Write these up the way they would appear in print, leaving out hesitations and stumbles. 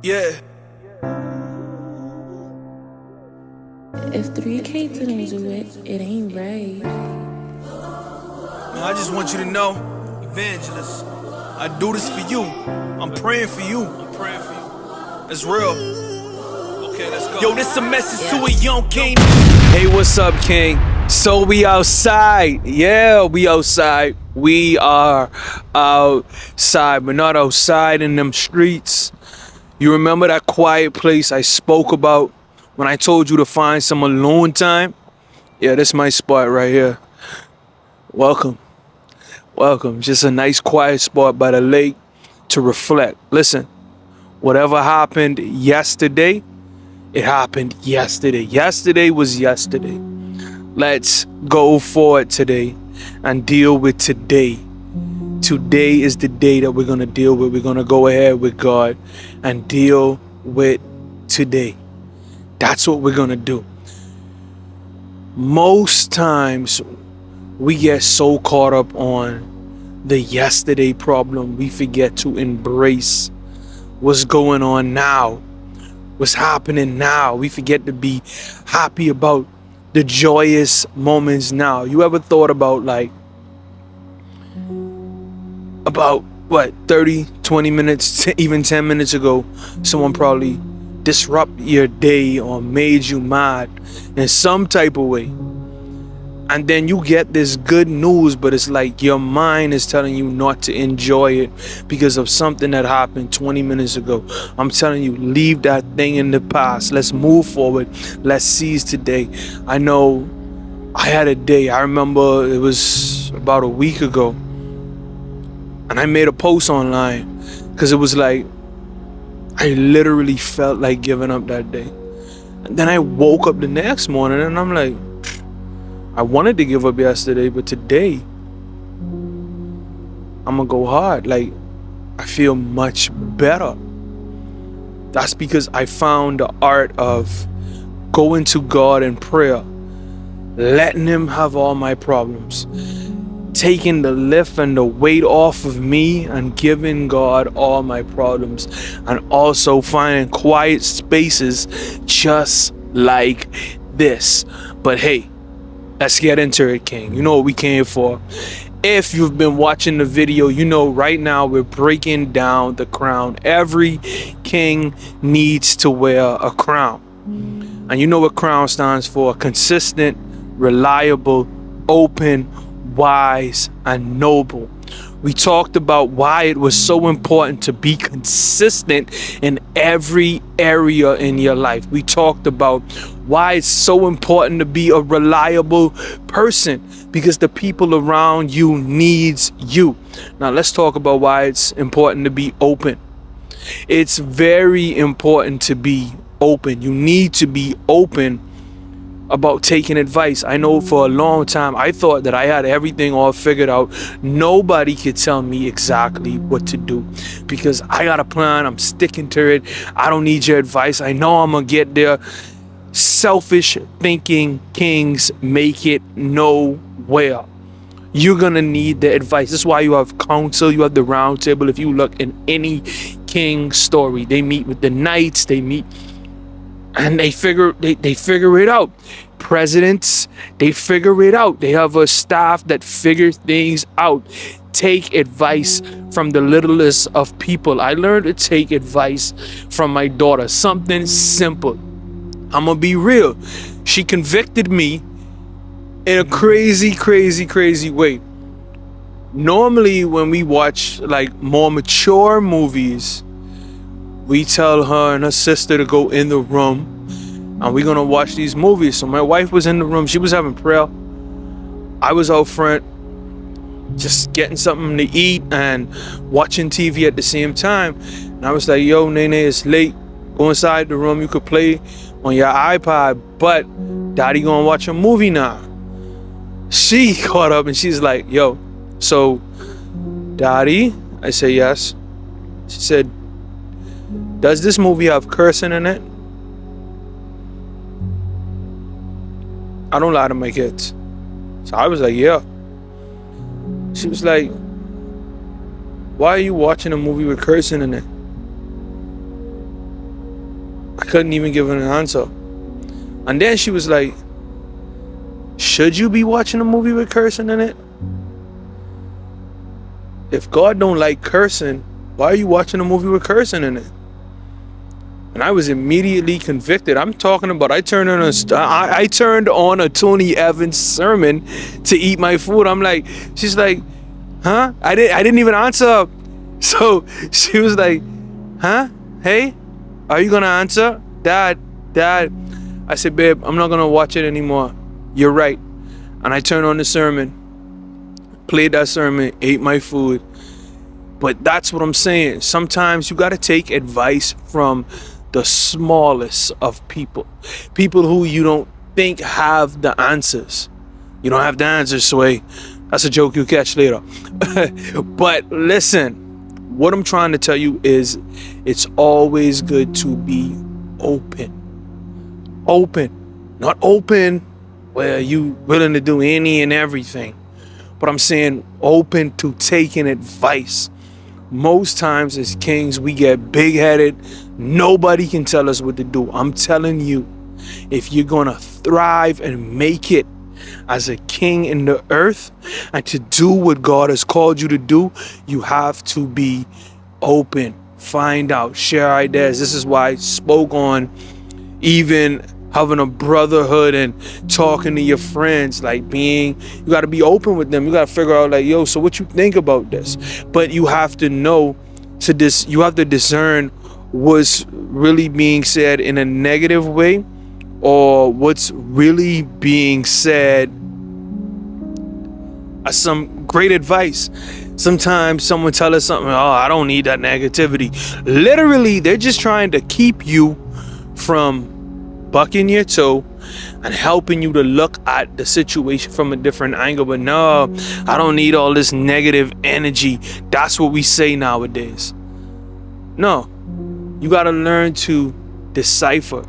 Yeah. If 3K didn't do it, it ain't right. Man, I just want you to know, Evangelist, I do this for you. I'm praying for you. It's real. Okay, let's go. Yo, this a message to a young king. Hey, what's up, King? So we outside. Yeah, we outside. We are outside. We're not outside in them streets. You remember that quiet place I spoke about when I told you to find some alone time? Yeah, this is my spot right here. Welcome. Welcome. Just a nice quiet spot by the lake to reflect. Listen, whatever happened yesterday, it happened yesterday. Yesterday was yesterday. Let's go forward today and deal with today. Today is the day that we're going to deal with. We're going to go ahead with God and deal with today. That's what we're going to do. Most times we get so caught up on the yesterday problem, we forget to embrace what's going on now, what's happening now. We forget to be happy about the joyous moments now. You ever thought about what, 30, 20 minutes, even 10 minutes ago, someone probably disrupt your day or made you mad in some type of way. And then you get this good news, but it's like your mind is telling you not to enjoy it because of something that happened 20 minutes ago. I'm telling you, leave that thing in the past. Let's move forward. Let's seize today. I know I had a day. I remember it was about a week ago. And I made a post online because it was like, I literally felt like giving up that day. And then I woke up the next morning and I'm like, I wanted to give up yesterday, but today I'm gonna go hard. Like, I feel much better. That's because I found the art of going to God in prayer, letting Him have all my problems, taking the lift and the weight off of me and giving God all my problems, and also finding quiet spaces just like this. But hey, let's get into it, King. You know what we came for. If you've been watching the video, you know right now we're breaking down the crown. Every king needs to wear a crown. And you know what crown stands for: consistent, reliable, open, wise, and noble. We talked about why it was so important to be consistent in every area in your life. We talked about why it's so important to be a reliable person, because the people around you needs you. Now let's talk about why it's important to be open. It's very important to be open. You need to be open about taking advice. I know for a long time I thought that I had everything all figured out. Nobody could tell me exactly what to do because I got a plan. I'm sticking to it. I don't need your advice. I know I'm gonna get there. Selfish thinking kings make it nowhere. You're gonna need the advice. That's why you have counsel, you have the round table. If you look in any king story, they meet with the knights, they meet and they figure it out. Presidents, they figure it out. They have a staff that figure things out. Take advice from the littlest of people. I learned to take advice from my daughter. Something simple. I'm gonna be real. She convicted me in a crazy way. Normally when we watch like more mature movies, we tell her and her sister to go in the room and we're gonna watch these movies. So my wife was in the room, she was having prayer. I was out front just getting something to eat and watching TV at the same time. And I was like, yo, Nene, it's late. Go inside the room, you could play on your iPod, but Daddy gonna watch a movie now. She caught up and she's like, yo, so Daddy? I say yes. She said, does this movie have cursing in it? I don't lie to my kids. So I was like, yeah. She was like, why are you watching a movie with cursing in it? couldn't even give her an answer. And then she was like, should you be watching a movie with cursing in it? If God don't like cursing, why are you watching a movie with cursing in it? And I was immediately convicted. I'm talking about I turned on a Tony Evans sermon to eat my food. I'm like, she's like, huh? I didn't even answer. So she was like, huh? Hey, are you gonna answer? Dad. I said, babe, I'm not gonna watch it anymore. You're right. And I turned on the sermon, played that sermon, ate my food. But that's what I'm saying. Sometimes you gotta take advice from the smallest of people who you don't think have the answers. You don't have the answers, Sway. That's a joke you'll catch later. But listen, what I'm trying to tell you is it's always good to be open. Not open where you willing to do any and everything, but I'm saying open to taking advice. Most times as kings, we get big-headed. Nobody can tell us what to do. I'm telling you, if you're gonna thrive and make it as a king in the earth and to do what God has called you to do, you have to be open. Find out, share ideas. This is why I spoke on even having a brotherhood and talking to your friends, like you got to be open with them. You got to figure out like, yo, so what you think about this? But you have to know you have to discern what's really being said in a negative way or what's really being said as some great advice. Sometimes someone tell us something, oh, I don't need that negativity. Literally, they're just trying to keep you from bucking your toe and helping you to look at the situation from a different angle. But no, I don't need all this negative energy. That's what we say nowadays. No, you got to learn to decipher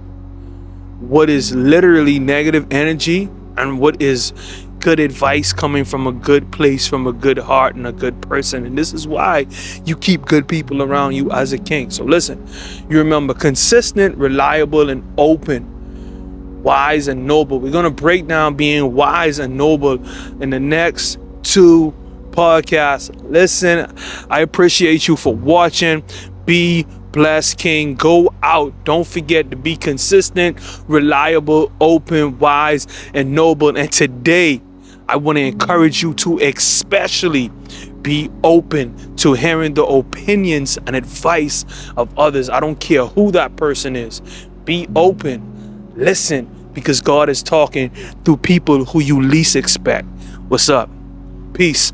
what is literally negative energy and what is good advice coming from a good place, from a good heart and a good person. And this is why you keep good people around you as a king. So listen, you remember, consistent, reliable, and open, wise and noble. We're going to break down being wise and noble in the next 2 podcasts. Listen, I appreciate you for watching. Be blessed, king. Go out. Don't forget to be consistent, reliable, open, wise, and noble. And today, I want to encourage you to especially be open to hearing the opinions and advice of others. I don't care who that person is. Be open. Listen, because God is talking through people who you least expect. What's up? Peace.